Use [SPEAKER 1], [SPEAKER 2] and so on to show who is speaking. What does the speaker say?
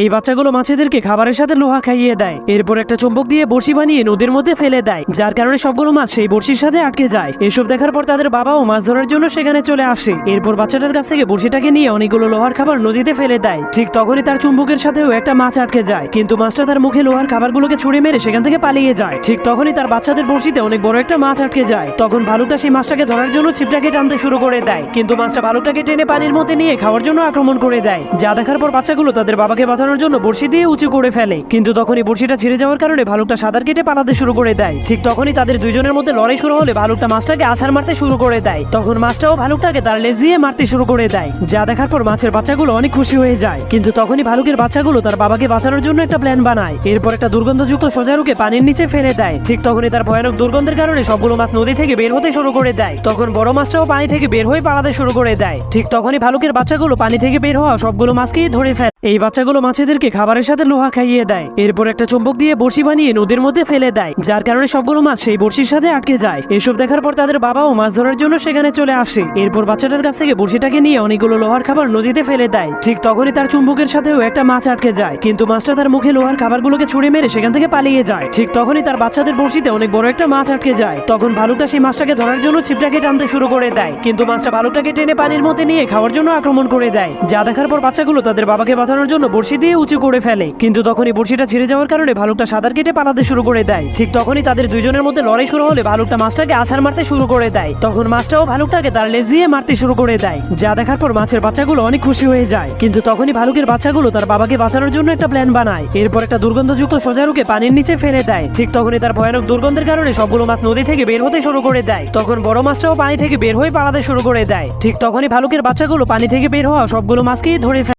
[SPEAKER 1] এই বাচ্চাগুলো মাছেদেরকে খাবারের সাথে লোহা খাইয়ে দেয়। এরপর একটা চুম্বক দিয়ে বড়শি বানিয়ে নদীর মধ্যে ফেলে দেয়, যার কারণে সবগুলো মাছ সেই বড়শির সাথে আটকে যায়। এসব দেখার পর তাদের বাবাও মাছ ধরার জন্য সেখানে চলে আসে। এরপর বাচ্চাটার কাছ থেকে বড়শিটাকে নিয়ে অনেকগুলো লোহার খাবার নদীতে ফেলে দেয়। ঠিক তখনই তার চুম্বকের সাথেও একটা মাছ আটকে যায়, কিন্তু মাছটা তার মুখে লোহার খাবারগুলোকে ছুঁড়ে মেরে সেখান থেকে পালিয়ে যায়। ঠিক তখনই তার বাচ্চাদের বড়শিতে অনেক বড় একটা মাছ আটকে যায়। তখন ভালুকটা সেই মাছটাকে ধরার জন্য ছিপটাকে টানতে শুরু করে দেয়, কিন্তু মাছটা ভালুকটাকে টেনে পানির মধ্যে নিয়ে খাওয়ার জন্য আক্রমণ করে দেয়। যা দেখার পর বাচ্চাগুলো তাদের বাবাকে বাঁচানোর জন্য বড়শি দিয়ে উঁচু করে ফেলে, কিন্তু তখনই বড়শিটা ছিঁড়ে যাওয়ার কারণে ভালুকটা সাঁতার কেটে পালাতে শুরু করে দেয়। ঠিক তখনই তাদের দুইজনের মধ্যে লড়াই শুরু হলে ভালুকটা মাছটাকে আছাড় মারতে শুরু করে দেয়। তখন মাছটাও ভালুকটাকে তার লেজ দিয়ে মারতে শুরু করে দেয়। যা দেখার পর মাছের বাচ্চাগুলো অনেক খুশি হয়ে যায়, কিন্তু তখনই ভালুকের বাচ্চাগুলো তার বাবাকে বাঁচানোর জন্য একটা প্ল্যান বানায়। এরপর একটা দুর্গন্ধযুক্ত সজারুকে পানির নিচে ফেলে দেয়। ঠিক তখনই তার ভয়ানক দুর্গন্ধের কারণে সবগুলো মাছ নদী থেকে বের হতে শুরু করে দেয়। তখন বড় মাছটাও পানি থেকে বের হয়ে পালাতে শুরু করে দেয়। ঠিক তখনই ভালুকের বাচ্চাগুলো পানি থেকে বের হওয়া সবগুলো মাছকেই ধরে ফেলে। এই বাচ্চাগুলো মাছেদেরকে খাবারের সাথে লোহা খাইয়ে দেয়। এরপর একটা চুম্বক দিয়ে বড়শি বানিয়ে নদীর মধ্যে ফেলে দেয়, যার কারণে সবগুলো মাছ সেই বড়শির সাথে আটকে যায়। এসব দেখার পর তাদের বাবাও মাছ ধরার জন্য সেখানে চলে আসে। এরপর বাচ্চাটার কাছ থেকে বড়শিটাকে নিয়ে অনেকগুলো লোহার খাবার নদীতে ফেলে দেয়। ঠিক তখনই তার চুম্বকের সাথেও একটা মাছ আটকে যায়, কিন্তু মাছটা তার মুখে লোহার খাবারগুলোকে ছুঁড়ে মেরে সেখান থেকে পালিয়ে যায়। ঠিক তখনই তার বাচ্চাদের বড়শিতে অনেক বড় একটা মাছ আটকে যায়। তখন ভালুকটা সেই মাছটাকে ধরার জন্য ছিপটাকে টানতে শুরু করে দেয়, কিন্তু মাছটা ভালুকটাকে টেনে পানির মধ্যে নিয়ে খাওয়ার জন্য আক্রমণ করে দেয়। যা দেখার পর বাচ্চাগুলো তাদের বাবাকে বাঁচানোর জন্য বড়শি দিয়ে উঁচু করে ফেলে, কিন্তু তখনই বড়শিটা ছিঁড়ে যাওয়ার কারণে ভালুকটা সাঁতার কেটে পালাতে শুরু করে দেয়। ঠিক তখনই তাদের দুইজনের মধ্যে লড়াই শুরু হলে ভালুকটা মাছটাকে আছাড় মারতে শুরু করে দেয়। তখন মাছটাও ভালুকটাকে তার লেজ দিয়ে মারতে শুরু করে দেয়। যা দেখার পর মাছের বাচ্চাগুলো অনেক খুশি হয়ে যায়, কিন্তু তখনই ভালুকের বাচ্চাগুলো তার বাবাকে বাঁচানোর জন্য একটা প্ল্যান বানায়। এরপর একটা দুর্গন্ধযুক্ত সজারুকে পানির নিচে ফেলে দেয়। ঠিক তখনই তার ভয়ানক দুর্গন্ধের কারণে সবগুলো মাছ নদী থেকে বের হতে শুরু করে দেয়। তখন বড় মাছটাও পানি থেকে বের হয়ে পালাতে শুরু করে দেয়। ঠিক তখনই ভালুকের বাচ্চাগুলো পানি থেকে বের হওয়া সবগুলো মাছকেই ধরে ফেলে।